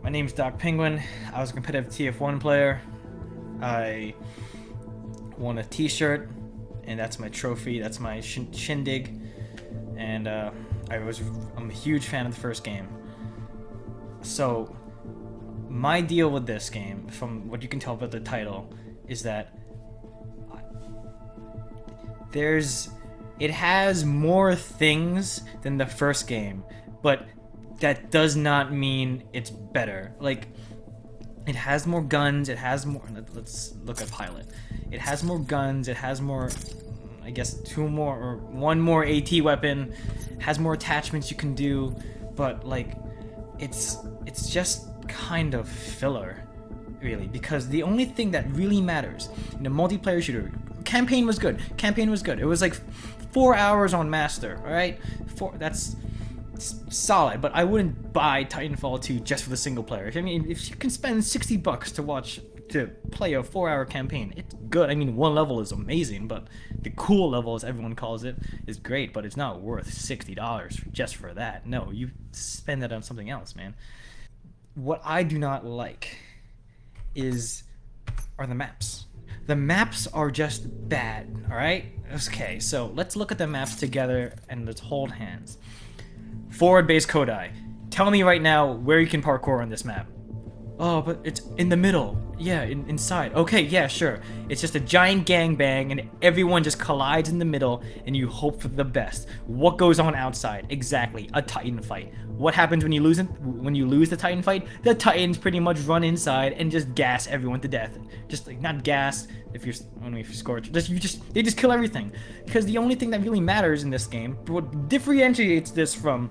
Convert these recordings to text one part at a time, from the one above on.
My name's Doc Penguin. I was a competitive TF1 player. I won a T-shirt, and that's my trophy. That's my shindig. And I'm a huge fan of the first game. So, my deal with this game, from what you can tell about the title, is that it has more things than the first game, but that does not mean it's better. Like, it has more guns, it has more... Let's look at Pilot. It has more guns, it has more... I guess one more AT weapon, has more attachments you can do, but, like, it's just kind of filler, really, because the only thing that really matters in a multiplayer shooter... Campaign was good. It was like 4 hours on Master, alright? That's solid, but I wouldn't buy Titanfall 2 just for the single player. I mean, if you can spend $60 to play a 4-hour campaign, it's good. I mean, one level is amazing, but the cool level, as everyone calls it, is great, but it's not worth $60 just for that. No, you spend that on something else, man. What I do not like are the maps. The maps are just bad, alright? Okay, so let's look at the maps together and let's hold hands. Forward base Kodai. Tell me right now where you can parkour on this map. Oh, but it's in the middle. Yeah, inside. Okay, yeah, sure. It's just a giant gangbang and everyone just collides in the middle and you hope for the best. What goes on outside? Exactly, a Titan fight. What happens when you lose the Titan fight? The Titans pretty much run inside and just gas everyone to death. Just like, not gas if you're scorched. They just kill everything. Because the only thing that really matters in this game, what differentiates this from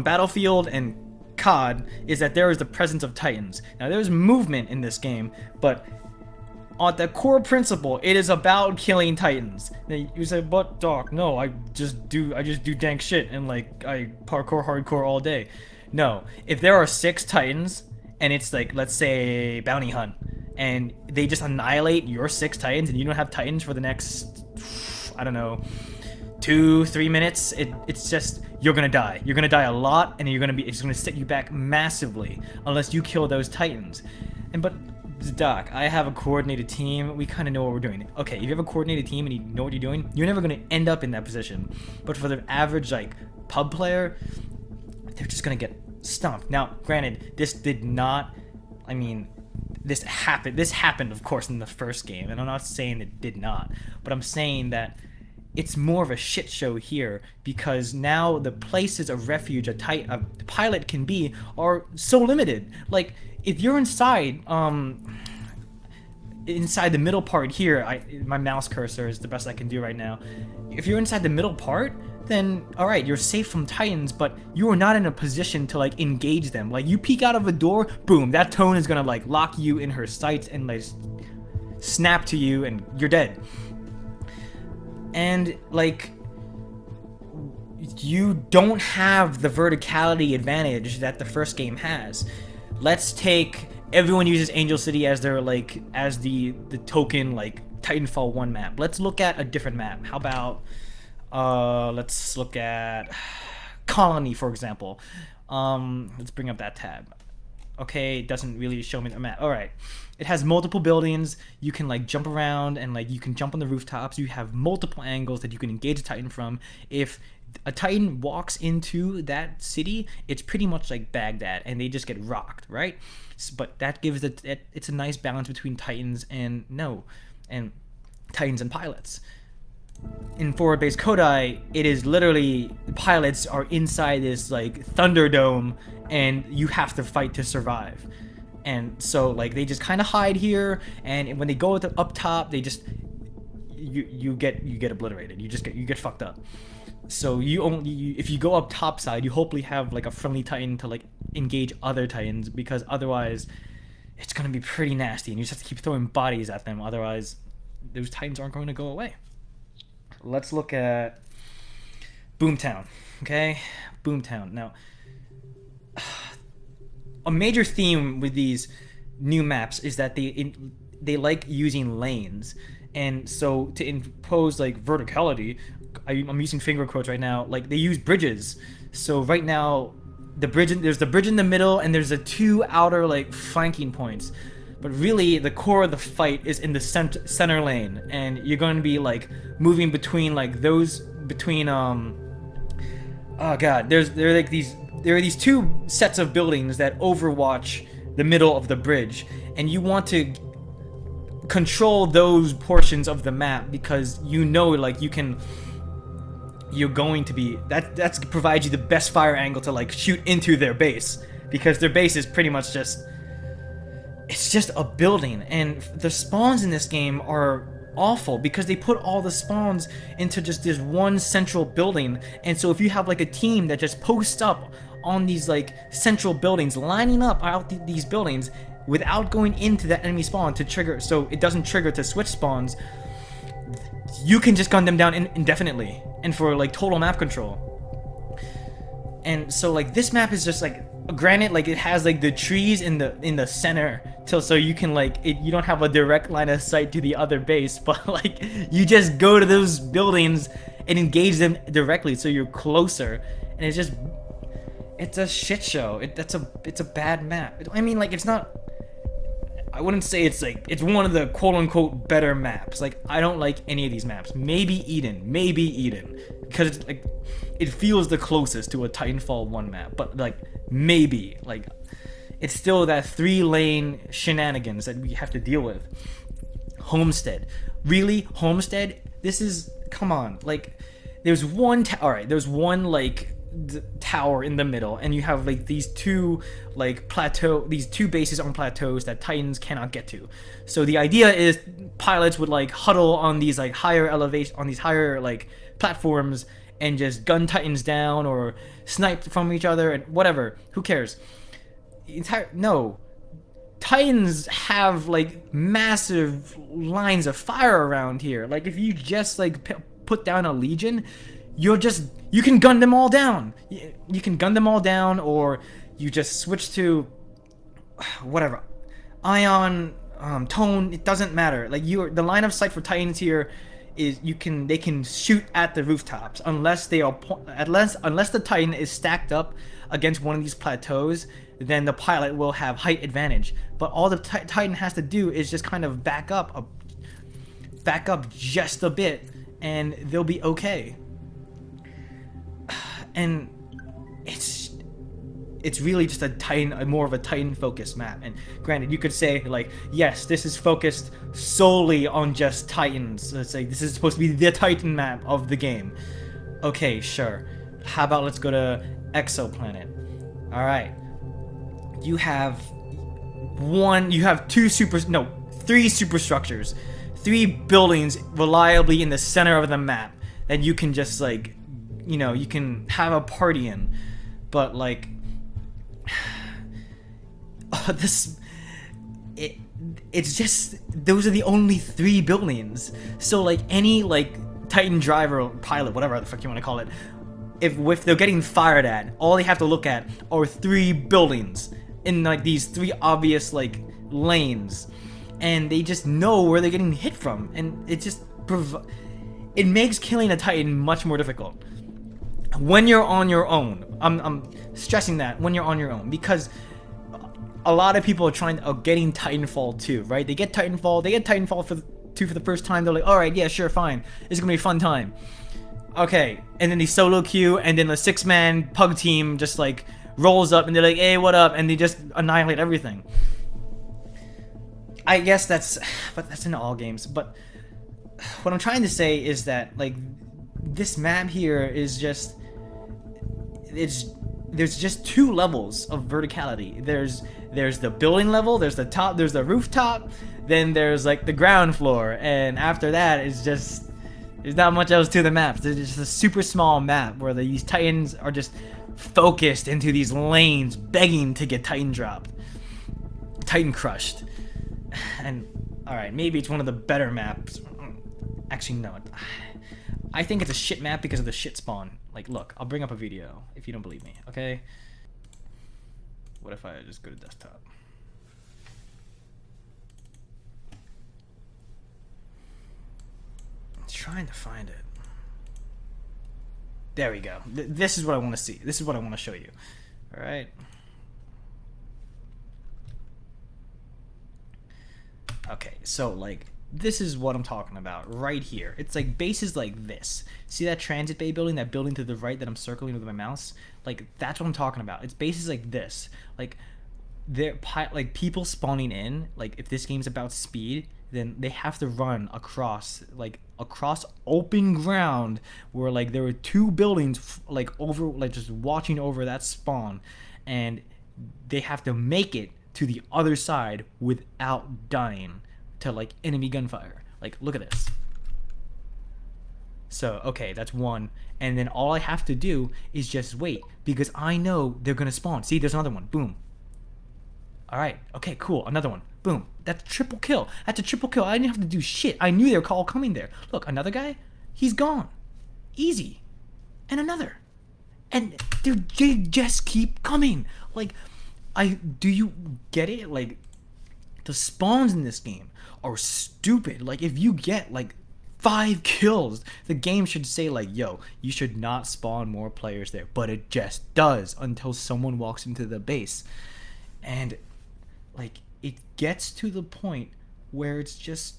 Battlefield and COD, is that there is the presence of Titans. Now, there's movement in this game, but on the core principle, it is about killing Titans. Now, you say, but Doc, no, I just do dank shit and like I parkour hardcore all day. No, if there are 6 Titans and it's like, let's say bounty hunt, and they just annihilate your 6 Titans and you don't have Titans for the next, I don't know, 2-3 minutes, it's just, you're gonna die. You're gonna die a lot, and it's gonna set you back massively unless you kill those Titans. But Doc, I have a coordinated team. We kind of know what we're doing. Okay, if you have a coordinated team and you know what you're doing, you're never gonna end up in that position. But for the average like pub player, they're just gonna get stomped. Now, granted, this happened, of course, in the first game, and I'm not saying it did not, but I'm saying that it's more of a shit show here because now the places of refuge a pilot can be are so limited. Like, if you're inside the middle part here, my mouse cursor is the best I can do right now. If you're inside the middle part, then alright, you're safe from Titans, but you are not in a position to like engage them. Like, you peek out of a door, boom, that tone is gonna like lock you in her sights and like snap to you and you're dead. And like, you don't have the verticality advantage that the first game has. Let's take, everyone uses Angel City as their like, as the token like Titanfall 1 map. Let's look at a different map. How about let's look at Colony, for example. Let's bring up that tab. Okay, it doesn't really show me the map. Alright. It has multiple buildings. You can like jump around and like you can jump on the rooftops. You have multiple angles that you can engage a Titan from. If a Titan walks into that city, it's pretty much like Baghdad and they just get rocked, right? But that gives it's a nice balance between Titans and Titans and pilots. In forward base Kodai, it is literally, pilots are inside this like Thunderdome and you have to fight to survive. And so like they just kind of hide here, and when they go up top, they just you get obliterated. You get fucked up. So if you go up top side, you hopefully have like a friendly Titan to like engage other Titans, because otherwise it's gonna be pretty nasty and you just have to keep throwing bodies at them. Otherwise, those Titans aren't going to go away. Let's look at Boomtown. Okay, Boomtown. Now, a major theme with these new maps is that they like using lanes, and so to impose like verticality, I'm using finger quotes right now, like they use bridges. So right now there's the bridge in the middle, and there's the two outer like flanking points. But really, the core of the fight is in the center lane, and you're going to be like moving between like those between oh god, there are these two sets of buildings that overwatch the middle of the bridge, and you want to control those portions of the map because you know like you're going to be that's provides you the best fire angle to like shoot into their base, because their base is pretty much just it's just a building, and the spawns in this game are awful because they put all the spawns into just this one central building. And so if you have like a team that just posts up on these like central buildings, lining up out these buildings without going into that enemy spawn to trigger, so it doesn't trigger to switch spawns, you can just gun them down indefinitely and for like total map control. And so like this map is just like, granted, like it has like the trees in the center so you can like you don't have a direct line of sight to the other base, but like you just go to those buildings and engage them directly so you're closer, and it's a shit show. It's a bad map. I mean, like, it's not, I wouldn't say it's like it's one of the quote-unquote better maps. Like, I don't like any of these maps. Maybe Eden, because it's like it feels the closest to a Titanfall 1 map, but like maybe like it's still that 3-lane shenanigans that we have to deal with. Homestead, really? Homestead? This is, come on, like there's one there's one like tower in the middle, and you have like these two bases on plateaus that Titans cannot get to. So the idea is pilots would like huddle on these like higher elevation, on these higher like platforms, and just gun Titans down or snipe from each other and whatever. Who cares? No. Titans have like massive lines of fire around here. Like if you just like put down a legion, you can gun them all down. You can gun them all down, or you just switch to whatever ion, tone. It doesn't matter. Like the line of sight for Titans here is they can shoot at the rooftops unless the Titan is stacked up against one of these plateaus. Then the pilot will have height advantage. But all the Titan has to do is just kind of back up just a bit, and they'll be okay. And it's really just more of a Titan focused map. And granted, you could say like, yes, this is focused solely on just Titans. Let's say this is supposed to be the Titan map of the game. Okay, sure. How about let's go to Exoplanet? All right. You have three superstructures, 3 buildings reliably in the center of the map that you can just like, you can have a party in. But like it's just, those are the only 3 buildings. So like any like Titan driver or pilot, whatever the fuck you want to call it, if they're getting fired at, all they have to look at are 3 buildings in like these 3 obvious like lanes, and they just know where they're getting hit from, and it makes killing a Titan much more difficult when you're on your own. I'm stressing that, when you're on your own, because a lot of people are getting Titanfall 2, right? They get Titanfall 2 for the first time. They're like, all right, yeah, sure, fine, it's gonna be a fun time. Okay, and then they solo queue, and then the 6-man pug team just like rolls up, and they're like, hey, what up? And they just annihilate everything. I guess that's in all games. But what I'm trying to say is that like this map here is just, there's just 2 levels of verticality. There's the building level, there's the top, there's the rooftop, then there's like the ground floor, and after that it's just, there's not much else to the map. It's just a super small map where these Titans are just focused into these lanes, begging to get Titan dropped, Titan crushed. And alright, maybe it's one of the better maps. Actually, no. I think it's a shit map because of the shit spawn. Like, look, I'll bring up a video if you don't believe me, okay? What if I just go to desktop? I'm trying to find it. There we go. This is what I want to see. This is what I want to show you. All right. Okay, so like this is what I'm talking about right here. It's like bases like this. See that Transit Bay building, that building to the right that I'm circling with my mouse? Like that's what I'm talking about. It's bases like this. Like they're like people spawning in. Like if this game's about speed, then they have to run across open ground where like there were two buildings like over like just watching over that spawn, and they have to make it to the other side without dying to like enemy gunfire. Like look at this. So okay, that's one, and then all I have to do is just wait because I know they're gonna spawn. See, there's another one. Boom. All right. Okay. Cool. Another one. Boom. That's triple kill. That's a triple kill. I didn't have to do shit. I knew they were all coming there. Look, another guy. He's gone. Easy. And another. And they just keep coming. Like, do you get it? Like, the spawns in this game are stupid. Like, if you get like 5 kills, the game should say like, yo, you should not spawn more players there. But it just does until someone walks into the base. And like it gets to the point where it's just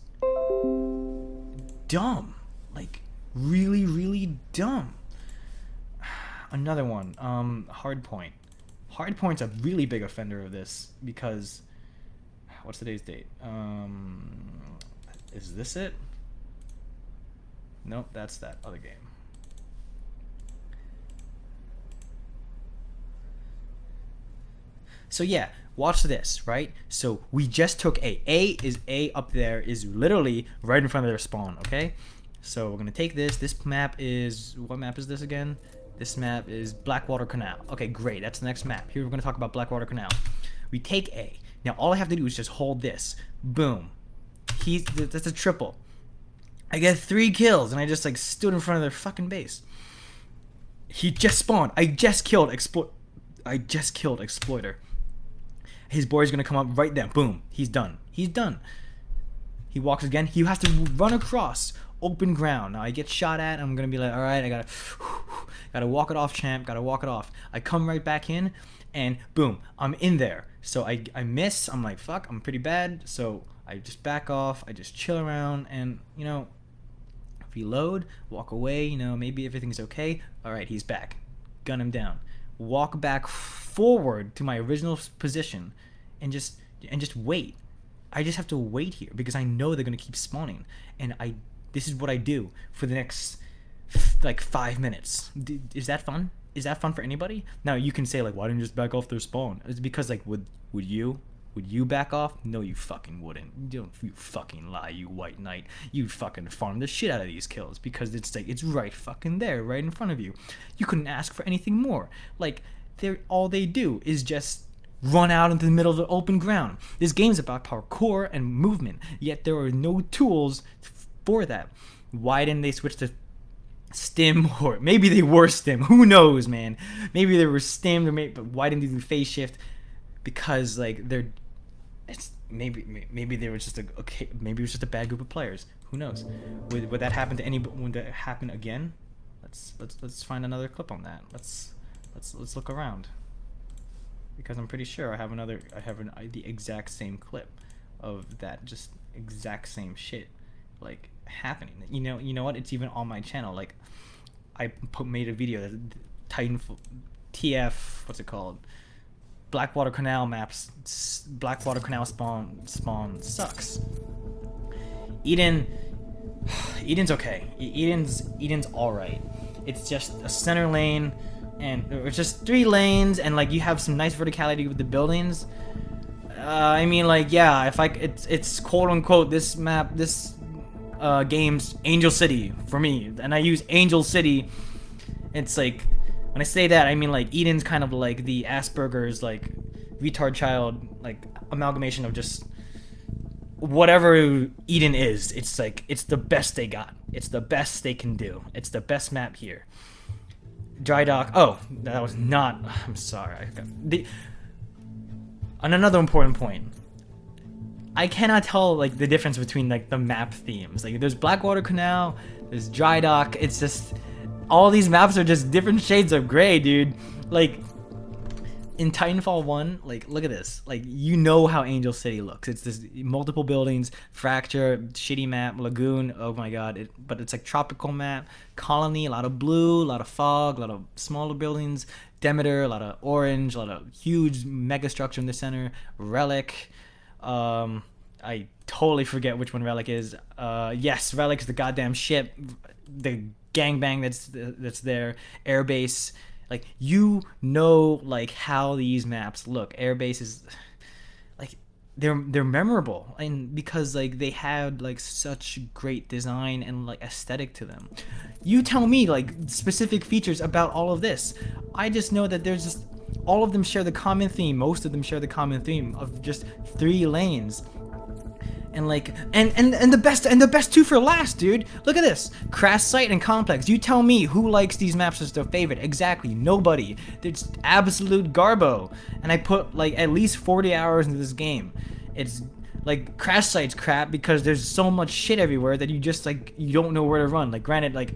dumb, like really, really dumb. Another one, Hardpoint. Hardpoint's a really big offender of this because what's today's date? Is this it? Nope, that's that other game. So yeah, watch this, right? So we just took A. A up there is literally right in front of their spawn, okay? So we're gonna take this. This map is, what map is this again? This map is Blackwater Canal. Okay, great, that's the next map. Here we're gonna talk about Blackwater Canal. We take A. Now all I have to do is just hold this. Boom. That's a triple. I get 3 kills and I just like stood in front of their fucking base. He just spawned. I just killed Exploiter. His boy's gonna come up right then. Boom. He's done. He's done. He walks again. He has to run across open ground. Now I get shot at. I'm gonna be like, all right, I gotta walk it off, champ. Gotta walk it off. I come right back in, and boom, I'm in there. So I miss. I'm like, fuck. I'm pretty bad. So I just back off. I just chill around, and you know, reload, walk away. You know, maybe everything's okay. All right, he's back. Gun him down. Walk back forward to my original position and just wait. I just have to wait here because I know they're gonna keep spawning, and this is what I do for the next like 5 minutes. Is that fun? Is that fun for anybody? Now you can say like, why didn't you just back off their spawn? It's because like would you back off? No, you fucking wouldn't. You fucking lie, you white knight. You'd fucking farm the shit out of these kills because it's like it's right fucking there, right in front of you. You couldn't ask for anything more. Like all they do is just run out into the middle of the open ground. This game's about parkour and movement, yet there are no tools for that. Why didn't they switch to stim? Or maybe they were stim. Who knows, man? Maybe they were stimmed, but why didn't they do phase shift? Because like maybe they were just maybe it was just a bad group of players. Who knows? Would that happen to anybody? Would that happen again? Let's find another clip on that. Let's look around, because I'm pretty sure I have the exact same clip of that just exact same shit like happening. You know what? It's even on my channel. Like I made a video that Titanfall TF, what's it called? Blackwater Canal maps. Blackwater Canal spawn sucks. Eden's okay. Eden's all right. It's just a center lane, and it's just 3 lanes, and like you have some nice verticality with the buildings. I mean, like, yeah, it's quote unquote this game's Angel City for me, and I use Angel City. It's like, when I say that, I mean like Eden's kind of like the Asperger's like retard child like amalgamation of just whatever Eden is. It's like it's the best they got. It's the best they can do. It's the best map here. Dry dock. Oh, that was not. I'm sorry. On another important point, I cannot tell like the difference between like the map themes. Like there's Blackwater Canal, there's Dry Dock. It's just all these maps are just different shades of gray, dude. Like in Titanfall 1, like, look at this. Like, you know how Angel City looks. It's this multiple buildings, fracture, shitty map, lagoon. Oh my god. But it's like tropical map, colony, a lot of blue, a lot of fog, a lot of smaller buildings, Demeter, a lot of orange, a lot of huge mega structure in the center, Relic. I totally forget which one Relic is. Yes, Relic's the goddamn ship, the gangbang that's there, airbase. Like, you know, like, how these maps look. Airbase is like, they're memorable, and because like they had like such great design and like aesthetic to them. You tell me like specific features about all of this. I just know that there's just, all of them share the common theme. Most of them share the common theme of just 3 lanes. And like, and the best two for last, dude. Look at this. Crash Site and Complex. You tell me who likes these maps as their favorite. Exactly, nobody. It's absolute garbo. And I put like at least 40 hours into this game. It's like, Crash Site's crap because there's so much shit everywhere that you just like, you don't know where to run. Like, granted, like,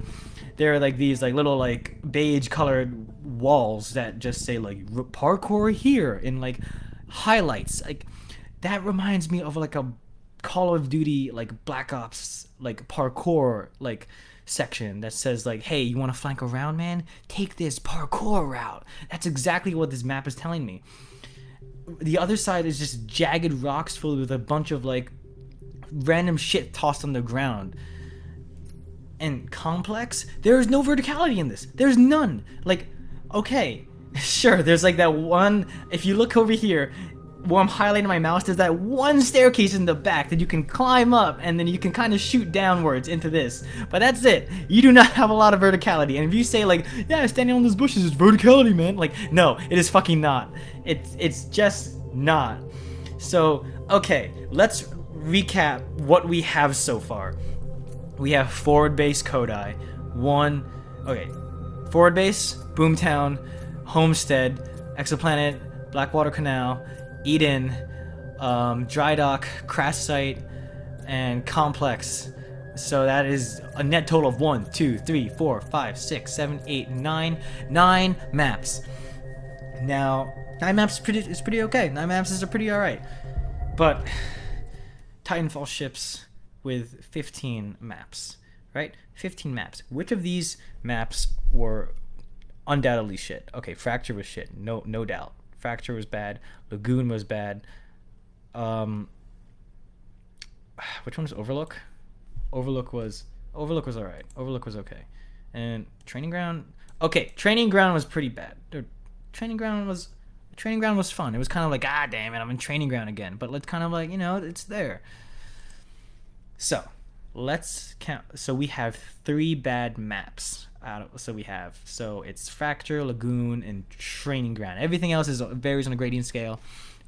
there are like these like little like beige colored walls that just say like parkour here in like highlights. Like, that reminds me of like a Call of Duty like Black Ops like parkour like section that says like, hey, you want to flank around, man? Take this parkour route. That's exactly what this map is telling me. The other side is just jagged rocks filled with a bunch of like random shit tossed on the ground. And Complex, there is no verticality in this. There's none. Like, okay, sure, there's like that one, if you look over here where I'm highlighting my mouse, there's that one staircase in the back that you can climb up, and then you can kind of shoot downwards into this. But that's it. You do not have a lot of verticality. And if you say like, yeah, standing on those bushes is verticality, man. Like, no, it is fucking not. It's just not. So, okay, let's recap what we have so far. We have forward base Kodai. Forward base, Boomtown, Homestead, Exoplanet, Blackwater Canal, Eden, Dry Dock, Crash Site, and Complex. So that is a net total of 1, 2, 3, 4, 5, 6, 7, 8, 9. 9 maps. Now, 9 maps is pretty okay. 9 maps is pretty alright. But Titanfall ships with 15 maps, right? 15 maps. Which of these maps were undoubtedly shit? Okay, Fracture was shit, no doubt. Fracture was bad. Lagoon was bad. Which one was Overlook? Overlook was alright. Overlook was okay. And Training Ground. Okay, Training Ground was pretty bad. Training Ground was fun. It was kind of like, ah, damn it, I'm in Training Ground again. But it's kind of like, you know, it's there. So let's count. So we have 3 bad maps. So it's Fracture, Lagoon, and Training Ground. Everything else varies on a gradient scale,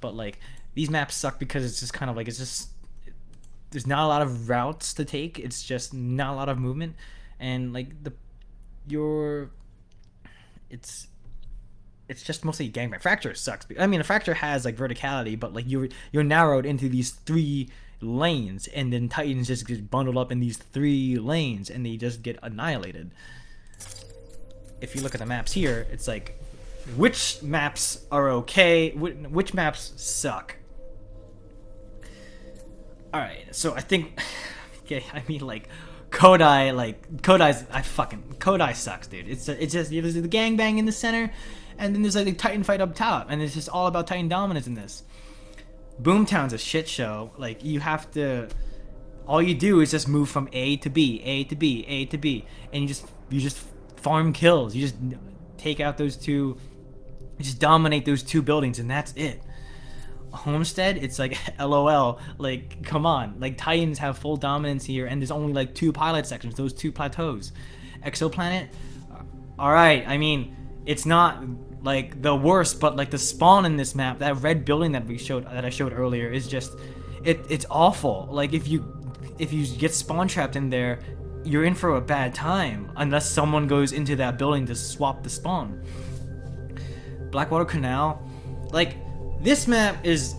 but like, these maps suck because it's just kind of like, there's not a lot of routes to take. It's just not a lot of movement, and like it's just mostly gangbang. Fracture sucks. I mean, a Fracture has like verticality, but like you're narrowed into these 3 lanes, and then Titans just get bundled up in these 3 lanes, and they just get annihilated. If you look at the maps here, it's like, which maps are okay, which maps suck. Alright, so I think, okay, I mean, like, Kodai sucks, dude. It's just, there's the gangbang in the center, and then there's like a Titan fight up top, and it's just all about Titan dominance in this. Boomtown's a shit show. Like, you have to, all you do is just move from A to B, A to B, A to B, and you just farm kills. You just take out those 2, you just dominate those 2 buildings, and that's it. Homestead, it's like, LOL, like, come on. Like, Titans have full dominance here, and there's only like 2 pilot sections, those 2 plateaus. Exoplanet, alright, I mean, it's not like the worst, but like the spawn in this map, that red building that I showed earlier, is just, it's awful. Like, if you get spawn trapped in there, you're in for a bad time unless someone goes into that building to swap the spawn. Blackwater Canal, like, this map is,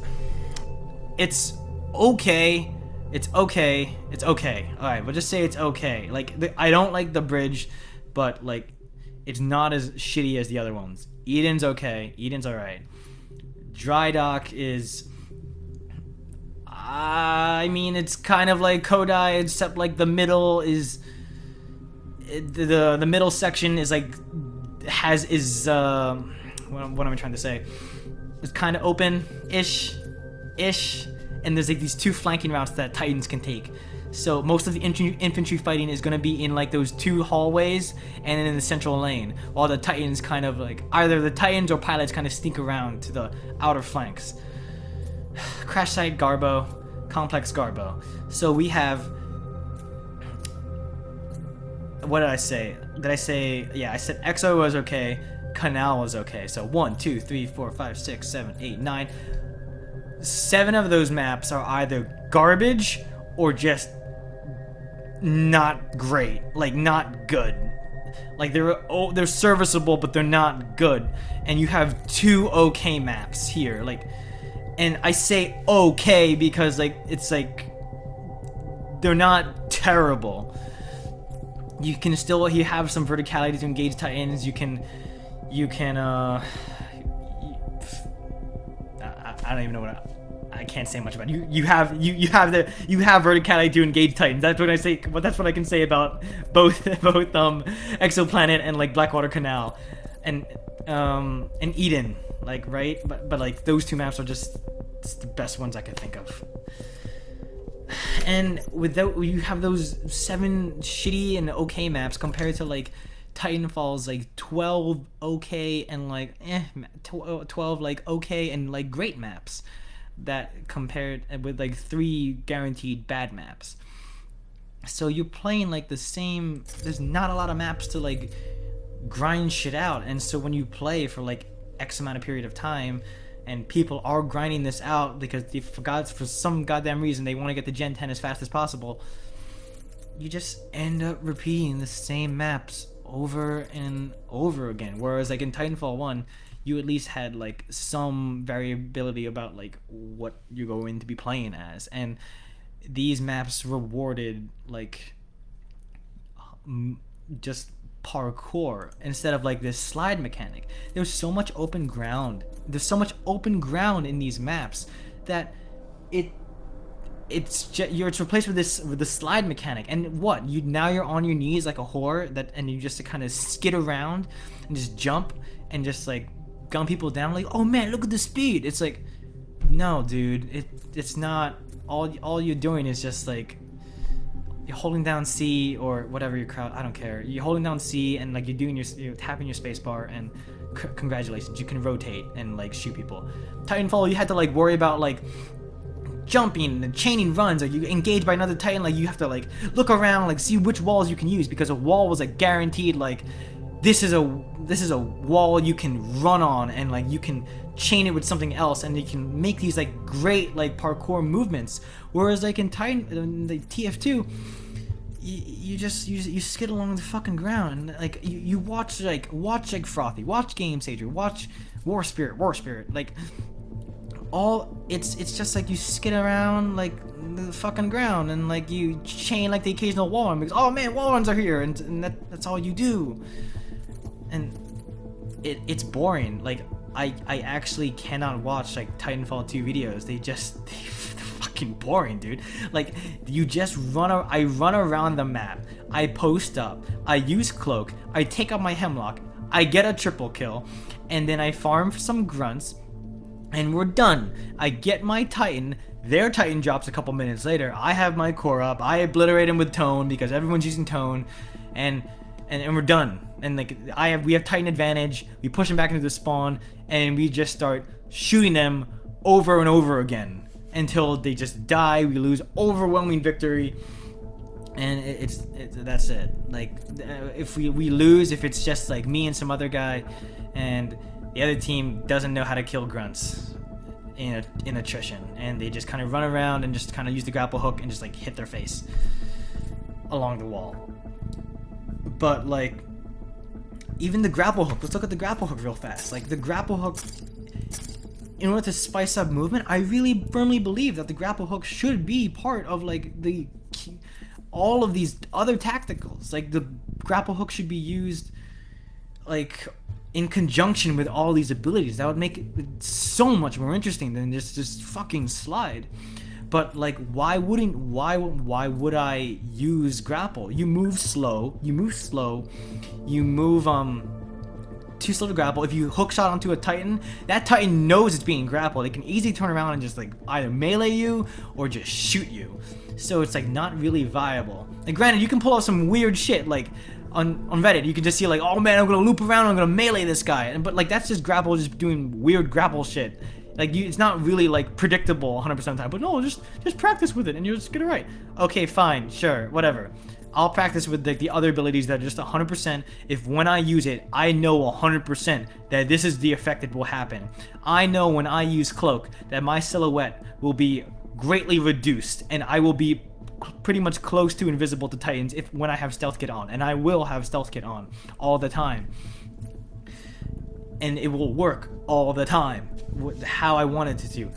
it's okay. Alright, we'll just say it's okay. Like, I don't like the bridge, but like, it's not as shitty as the other ones. Eden's okay. Eden's alright. Dry Dock is, I mean, it's kind of like Kodai, except like the middle is the middle section is like what am I trying to say? It's kind of open-ish, and there's like these two flanking routes that Titans can take. So most of the infantry fighting is going to be in like those two hallways and in the central lane, while the Titans kind of like either the Titans or pilots kind of sneak around to the outer flanks. Crash site Garbo, complex Garbo. So we have, what did I say? Did I say, yeah, I said EXO was okay, Canal was okay. So 1, 2, 3, 4, 5, 6, 7, 8, 9. 7 of those maps are either garbage or just not great, like not good. Like they're serviceable, but they're not good. And you have 2 okay maps here, like, and I say okay because like it's like they're not terrible. You can still, you have some verticality to engage Titans. You can I don't even know what I can't say much about it. You have verticality to engage Titans. That's what I say. But that's what I can say about both Exoplanet and like Blackwater Canal, and Eden, like, right? But like those 2 maps are just the best ones I could think of. And without, you have those 7 shitty and okay maps compared to like Titanfall's like 12 okay and like 12 like okay and like great maps, that compared with like 3 guaranteed bad maps. So you're playing like the same, there's not a lot of maps to like grind shit out. And so when you play for like X amount of period of time and people are grinding this out because they forgot, for some goddamn reason they want to get to Gen 10 as fast as possible, you just end up repeating the same maps over and over again. Whereas like in Titanfall 1, you at least had like some variability about like what you're going to be playing as, and these maps rewarded like just parkour instead of like this slide mechanic. There's so much open ground. There's so much open ground in these maps that it's replaced with the slide mechanic. And what, you're on your knees like a whore and you just kind of skid around and just jump and just like gun people down like, oh man, look at the speed. It's like, no dude, it's not. All you're doing is just like you're holding down C or whatever your crowd, I don't care, you're holding down C and like you're tapping your space bar, and congratulations, you can rotate and like shoot people. Titanfall, you had to like worry about like jumping and chaining runs, or you engage by another Titan, like you have to like look around, like see which walls you can use, because a wall was like guaranteed, like this is a wall you can run on, and like you can chain it with something else, and you can make these like great like parkour movements. Whereas like in the TF2, you skid along the fucking ground, and like you watch Frothy, watch Game Sager, watch War Spirit, like all it's just like you skid around like the fucking ground, and like you chain like the occasional wall run because, oh man, wall runs are here, and that's all you do. And it's boring. Like I actually cannot watch like Titanfall 2 videos. They're fucking boring, dude. Like you just I run around the map, I post up, I use cloak, I take out my hemlock, I get a triple kill, and then I farm for some grunts, and we're done. I get my Titan, their Titan drops a couple minutes later, I have my core up, I obliterate him with tone because everyone's using tone, and we're done. And like we have Titan advantage, we push them back into the spawn, and we just start shooting them over and over again until they just die. We lose overwhelming victory, and that's it. Like if we lose, if it's just like me and some other guy, and the other team doesn't know how to kill grunts in attrition, and they just kind of run around and just kind of use the grapple hook and just like hit their face along the wall. But like even the grapple hook, let's look at the grapple hook real fast. Like the grapple hook, in order to spice up movement, I really firmly believe that the grapple hook should be part of like all of these other tacticals. Like the grapple hook should be used like in conjunction with all these abilities. That would make it so much more interesting than just fucking slide. But like, why would I use grapple? You move slow. You move too slow to grapple. If you hook shot onto a Titan, that Titan knows it's being grappled. It can easily turn around and just like either melee you or just shoot you. So it's like not really viable. And granted, you can pull out some weird shit like on Reddit. You can just see like, oh man, I'm gonna loop around, I'm gonna melee this guy. But like, that's just grapple, just doing weird grapple shit. Like, it's not really like predictable 100% of the time. But no, just practice with it and you'll just get it right. Okay, fine, sure, whatever. I'll practice with the other abilities that are just 100%. If when I use it, I know 100% that this is the effect that will happen. I know when I use Cloak that my silhouette will be greatly reduced and I will be pretty much close to invisible to Titans when I have Stealth Kit on. And I will have Stealth Kit on all the time. And it will work all the time how I want it to.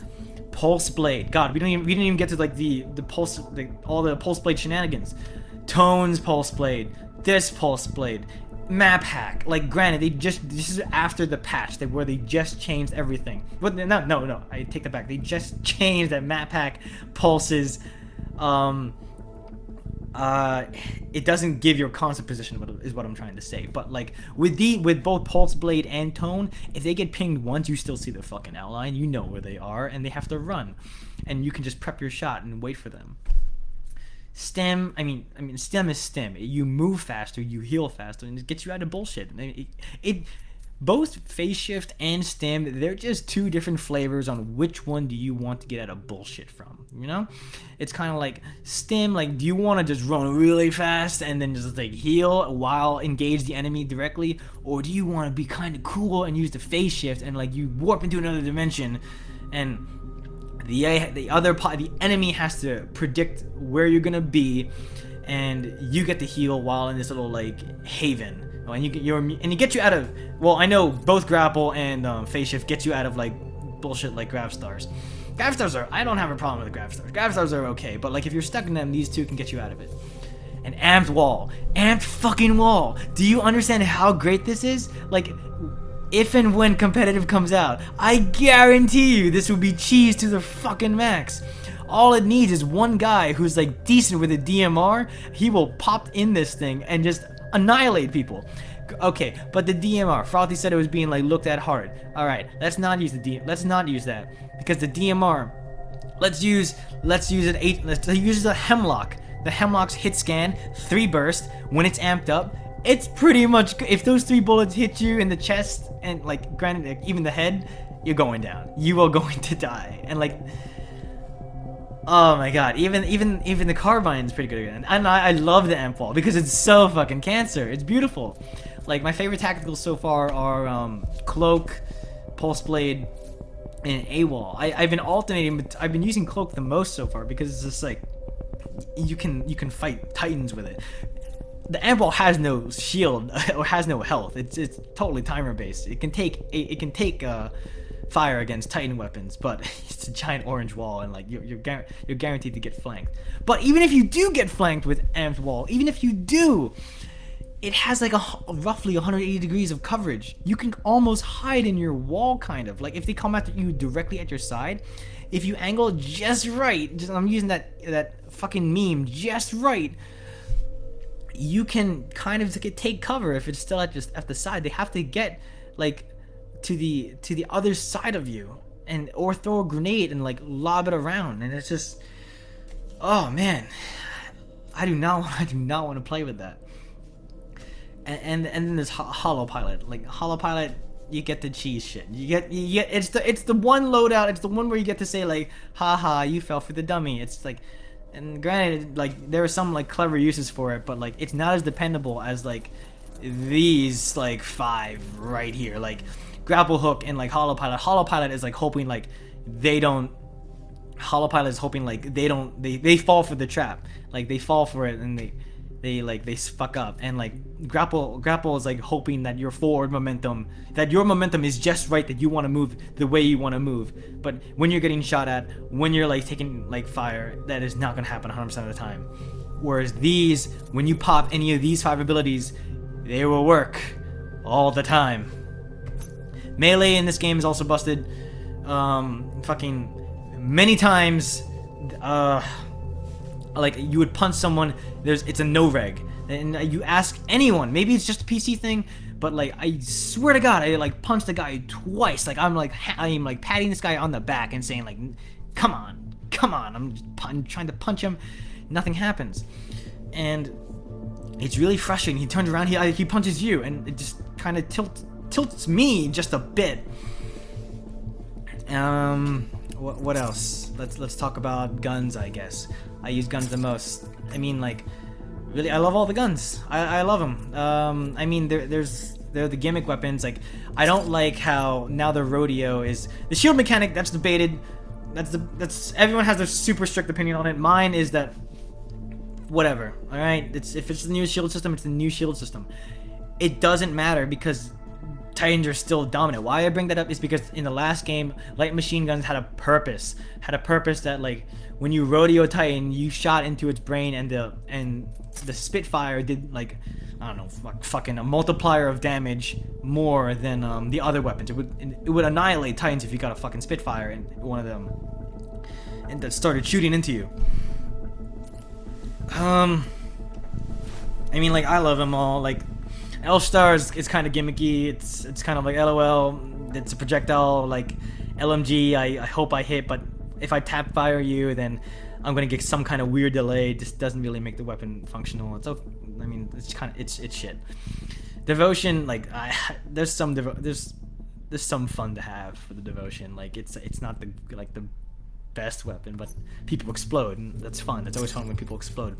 Pulse Blade. God, we didn't even get to like the pulse, all the Pulse Blade shenanigans. Tone's Pulse Blade, this Pulse Blade, map hack. Like, granted, this is after the patch where they just changed everything. But no, I take that back. They just changed that map hack pulses. It doesn't give your constant position, is what I'm trying to say. But like with both Pulse Blade and Tone, if they get pinged once, you still see their fucking outline. You know where they are, and they have to run, and you can just prep your shot and wait for them. Stem, I mean, stem is stem. You move faster, you heal faster, and it gets you out of bullshit. Both phase shift and stem, they're just two different flavors on which one do you want to get out of bullshit from, you know? It's kind of like stem, like, do you want to just run really fast and then just like heal while engage the enemy directly, or do you want to be kind of cool and use the phase shift and like you warp into another dimension and the enemy has to predict where you're gonna be, and you get to heal while in this little like haven. And you get you out of, well, I know both grapple and phase shift gets you out of like bullshit like grav stars. Grav stars I don't have a problem with grav stars. Grav stars are okay, but like if you're stuck in them, these two can get you out of it. An amped wall, amped fucking wall. Do you understand how great this is? Like, if and when competitive comes out, I guarantee you this will be cheese to the fucking max. All it needs is one guy who's like decent with a DMR. He will pop in this thing and just annihilate people. Okay, but the DMR, Frothy said it was being like looked at hard. All right, let's not use that, because the DMR, let's use the Hemlock. The Hemlock's hit scan, 3 burst. When it's amped up, it's pretty much, if those 3 bullets hit you in the chest and like granted like, even the head, you're going down. You are going to die. And like, oh my god, even the carbine is pretty good again. And I love the amp wall because it's so fucking cancer. It's beautiful. Like, my favorite tacticals so far are Cloak, Pulse Blade, and AWOL. I've been alternating, but I've been using Cloak the most so far because it's just like you can fight Titans with it. The amp wall has no shield or has no health. It's totally timer based. It can take fire against Titan weapons, but it's a giant orange wall, and like you're guaranteed to get flanked. But even if you do get flanked with amped wall, even if you do, it has like roughly 180 degrees of coverage. You can almost hide in your wall, kind of. Like if they come after you directly at your side, if you angle just right, I'm using that fucking meme, just right, you can kind of take cover if it's still at the side. They have to get like to the other side of you, or throw a grenade and like lob it around, and it's just, oh man, I do not want to play with that. And then there's Hollow Pilot. Like Hollow Pilot, you get the cheese shit. You get it's the one loadout. It's the one where you get to say like, haha, you fell for the dummy. It's like, and granted, like there are some like clever uses for it, but like it's not as dependable as like these like 5 right here. Like Grapple Hook and like Hollow Pilot. Hollow Pilot is like hoping like they don't. Hollow Pilot is hoping like they don't. They fall for the trap. Like they fall for it and they fuck up. And like grapple is like hoping that your momentum is just right, that you want to move the way you want to move. But when you're getting shot at, when you're like taking like fire, that is not gonna happen 100% of the time. Whereas these, when you pop any of these 5 abilities, they will work all the time. Melee in this game is also busted. Fucking many times. Like you would punch someone. It's a no reg, and you ask anyone. Maybe it's just a PC thing, but like I swear to God, I like punched the guy twice. Like I'm like patting this guy on the back and saying like, come on. I'm trying to punch him. Nothing happens, and it's really frustrating. He turns around, he punches you, and it just kind of tilts me just a bit. What else? Let's talk about guns, I guess. I use guns the most. I mean, like, really, I love all the guns. I love them. I mean, they're the gimmick weapons. Like, I don't like how now the rodeo is the shield mechanic. That's debated. That's everyone has their super strict opinion on it. Mine is that whatever. All right, if it's the new shield system, it's the new shield system. It doesn't matter because Titans are still dominant. Why I bring that up is because in the last game, light machine guns had a purpose. That like when you rodeo Titan, you shot into its brain, and the Spitfire did like, I don't know, fucking a multiplier of damage more than the other weapons. It would annihilate Titans if you got a fucking Spitfire in one of them and that started shooting into you. I mean, like, I love them all. Like, L-Star is kind of gimmicky. It's kind of like LOL. It's a projectile like LMG. I hope I hit, but if I tap fire you, then I'm gonna get some kind of weird delay. It just doesn't really make the weapon functional. It's okay. I mean, it's kind of it's shit. Devotion, like, there's some fun to have for the devotion. Like, it's not the best weapon, but people explode, and that's fun. That's always fun when people explode.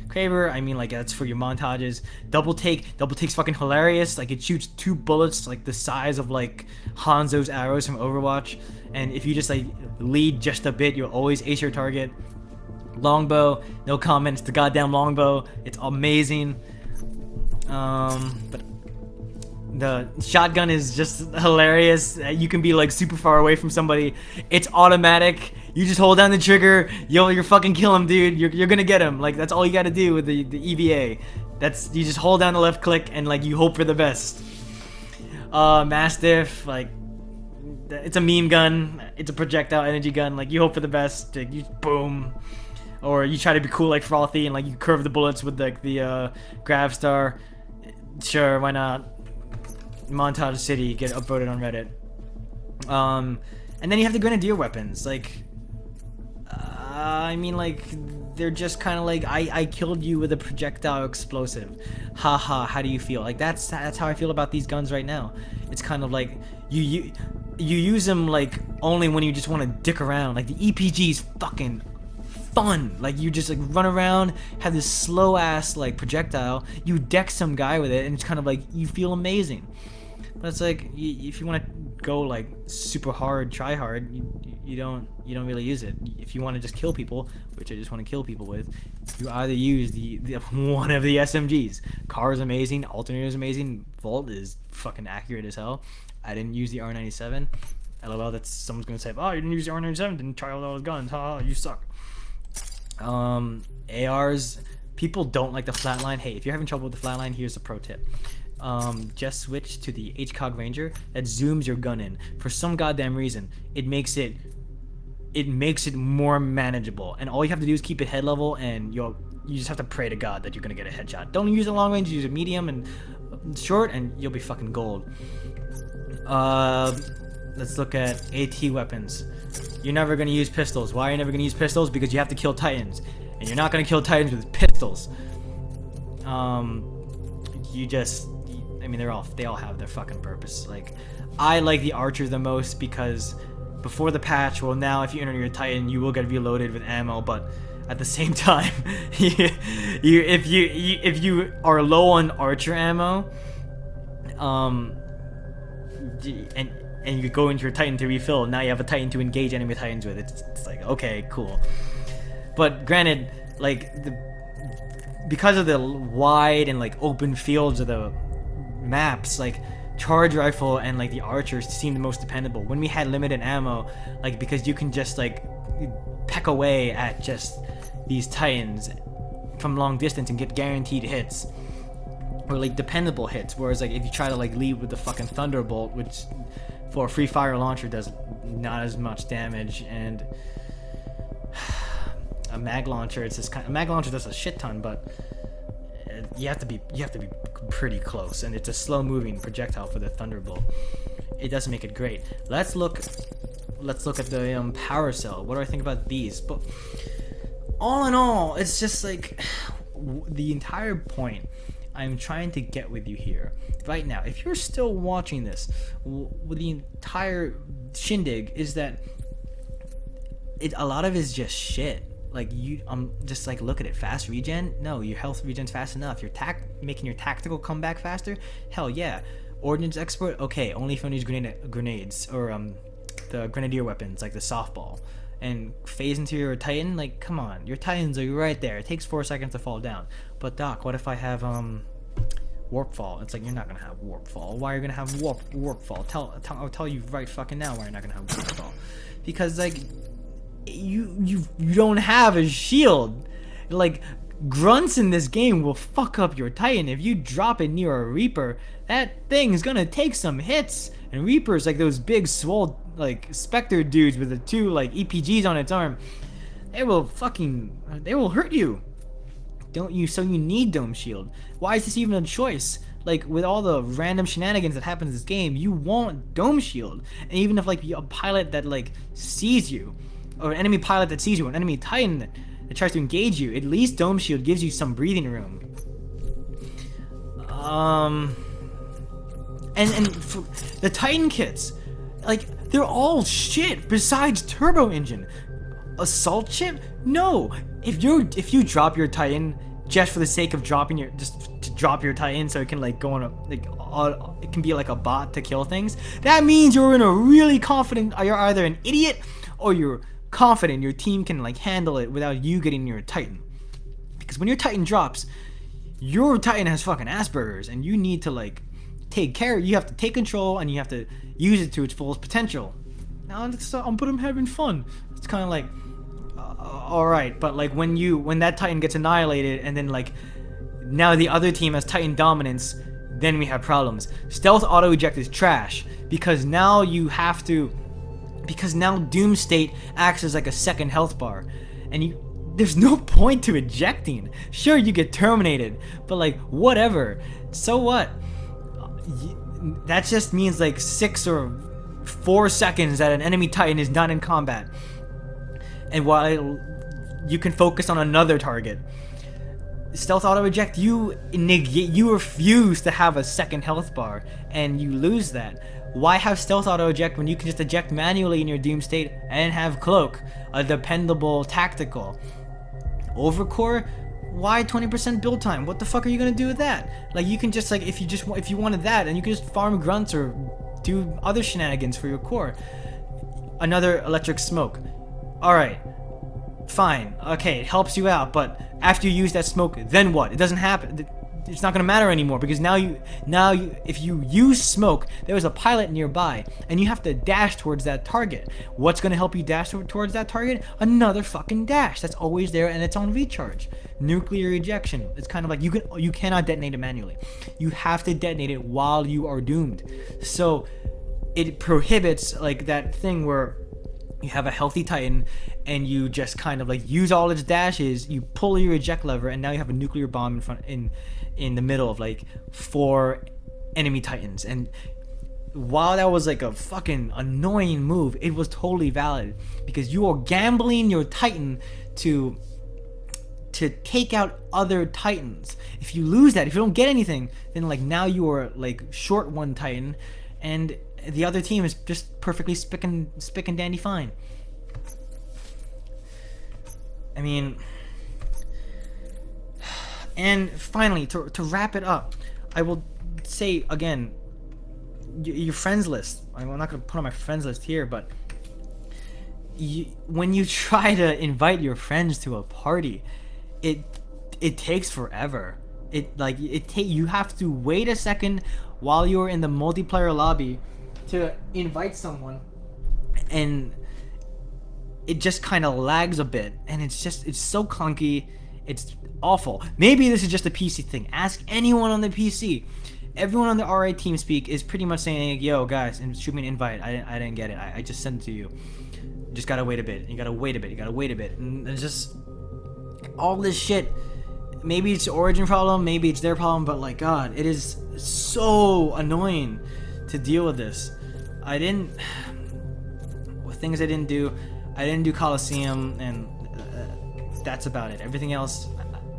Kraber, I mean, like, that's for your montages. Double take's fucking hilarious. Like, it shoots 2 bullets like the size of like Hanzo's arrows from Overwatch, and if you just like lead just a bit, you'll always ace your target. Longbow, no comments. The goddamn longbow, it's amazing. But the shotgun is just hilarious. You can be like super far away from somebody. It's automatic. You just hold down the trigger. You're fucking kill him, dude. You're gonna get him. Like, that's all you gotta do with the EVA. You just hold down the left click and like you hope for the best. Mastiff, like, it's a meme gun. It's a projectile energy gun. Like, you hope for the best. Like, you boom. Or you try to be cool like Frothy and like you curve the bullets with like the Grav Star. Sure, why not? Montage City, get upvoted on Reddit. And then you have the Grenadier weapons. Like, I mean, like, they're just kind of like, I killed you with a projectile explosive. Haha, how do you feel? Like, that's how I feel about these guns right now. It's kind of like you use them like only when you just want to dick around. Like, the EPG's fucking fun. Like, you just like run around, have this slow ass like projectile, you deck some guy with it, and it's kind of like you feel amazing. But it's like, if you want to go like super hard, try hard, you don't really use it. If you want to just kill people, which I just want to kill people with, you either use the one of the SMGs. Car is amazing, alternator is amazing, Volt is fucking accurate as hell. I didn't use the R97. LOL, that's someone's gonna say, oh, you didn't use the R97, didn't try all those guns, haha, you suck. ARs, people don't like the flatline. Hey, if you're having trouble with the flatline, here's a pro tip. Just switch to the HCOG Ranger that zooms your gun in. For some goddamn reason, it makes it more manageable, and all you have to do is keep it head level, and you just have to pray to God that you're gonna get a headshot. Don't use a long range, use a medium and short, and you'll be fucking gold. Let's look at AT weapons. You're never gonna use pistols. Why are you never gonna use pistols? Because you have to kill Titans, and you're not gonna kill Titans with pistols. I mean, they all have their fucking purpose. Like, I like the Archer the most because before the patch, well, now if you enter your Titan, you will get reloaded with ammo, but at the same time, if you are low on Archer ammo, and you go into your Titan to refill, now you have a Titan to engage enemy Titans with. It's like, okay, cool. But granted, like, because of the wide and like open fields of the maps, like, charge rifle and like the archers seem the most dependable. When we had limited ammo, like, because you can just like peck away at just these Titans from long distance and get guaranteed hits, or like dependable hits, whereas like if you try to like lead with the fucking Thunderbolt, which for a free fire launcher does not as much damage, and a mag launcher, it's this kind. A mag launcher does a shit ton, but you have to be pretty close, and it's a slow moving projectile for the thunderbolt. It doesn't make it great. Let's look at the power cell. What do I think about these? But all in all, it's just like the entire point I'm trying to get with you here right now, if you're still watching this, with the entire shindig, is that a lot of it is just shit. Like, you just like, look at it. Fast regen? No, your health regen's fast enough. Your making your tactical comeback faster? Hell yeah. Ordnance expert? Okay, only from these grenades or the grenadier weapons like the softball. And phase into your Titan? Like, come on, your Titans are right there. It takes 4 seconds to fall down. But Doc, what if I have warp fall? It's like, you're not gonna have warp fall. Why are you gonna have warp fall? I'll tell you right fucking now why you're not gonna have warp fall. Because like, you don't have a shield. Like, grunts in this game will fuck up your Titan. If you drop it near a Reaper, that thing is gonna take some hits. And Reapers, like those big swole like Spectre dudes with the 2 like EPGs on its arm, they will hurt you. So you need Dome Shield. Why is this even a choice? Like, with all the random shenanigans that happen in this game, you want Dome Shield. And even if like a pilot that like sees you, or an enemy pilot that sees you, an enemy Titan that tries to engage you, at least Dome Shield gives you some breathing room. And for the Titan kits, like, they're all shit besides Turbo Engine. Assault chip? No. If you drop your Titan just for the sake of dropping your Titan so it can like go on it can be like a bot to kill things, that means you're in a really confident, you're either an idiot or you're confident your team can like handle it without you getting your Titan. Because when your Titan drops, your Titan has fucking Asperger's, and you need to like you have to take control, and you have to use it to its fullest potential. Now, but I'm having fun. It's kind of like, all right, but like when that Titan gets annihilated, and then like now the other team has Titan dominance, then we have problems. Stealth auto eject is trash because now Doom State acts as like a second health bar, and there's no point to ejecting. Sure, you get terminated, but like, whatever. So what? That just means like 6 or 4 seconds that an enemy Titan is not in combat, and while you can focus on another target. Stealth auto eject, you refuse to have a second health bar, and you lose that. Why have stealth auto eject when you can just eject manually in your Doom State and have cloak, a dependable tactical? Overcore? Why 20% build time? What the fuck are you gonna do with that? Like, you can just like, if you wanted that, and you can just farm grunts or do other shenanigans for your core. Another electric smoke. Alright, fine, okay, it helps you out, but after you use that smoke, then what? It doesn't happen. It's not gonna matter anymore, because now if you use smoke, there is a pilot nearby, and you have to dash towards that target. What's gonna help you dash towards that target? Another fucking dash that's always there, and it's on recharge. Nuclear ejection. It's kind of like you cannot detonate it manually. You have to detonate it while you are doomed. So it prohibits like that thing where you have a healthy Titan and you just kind of like use all its dashes, you pull your eject lever, and now you have a nuclear bomb in the middle of like 4 enemy Titans. And while that was like a fucking annoying move, it was totally valid, because you are gambling your Titan to take out other Titans. If you lose that, if you don't get anything, then like now you are like short 1 Titan, and the other team is just perfectly spick and dandy fine. I mean, and finally, to wrap it up, I will say again, your friends list. I'm not going to put on my friends list here, but when you try to invite your friends to a party, it takes forever. You have to wait a second while you're in the multiplayer lobby to invite someone, and it just kind of lags a bit, and it's so clunky. It's awful. Maybe this is just a PC thing. Ask anyone on the PC. everyone on the RA team speak is pretty much saying, yo, guys, and shoot me an invite. I didn't get it. I just sent it to you. You just gotta wait a bit. You gotta wait a bit. You gotta wait a bit. And it's just all this shit. Maybe it's the Origin problem. Maybe it's their problem. But like, God, it is so annoying to deal with this. Things I didn't do. I didn't do Coliseum, and that's about it. Everything else,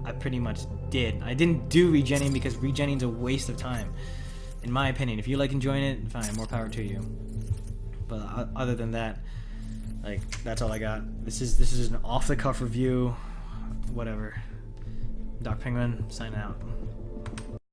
I pretty much did. I didn't do regenning because regenning is a waste of time, in my opinion. If you like enjoying it, fine, more power to you. But other than that, like, that's all I got. This is an off-the-cuff review. Whatever. Doc Penguin, signing out.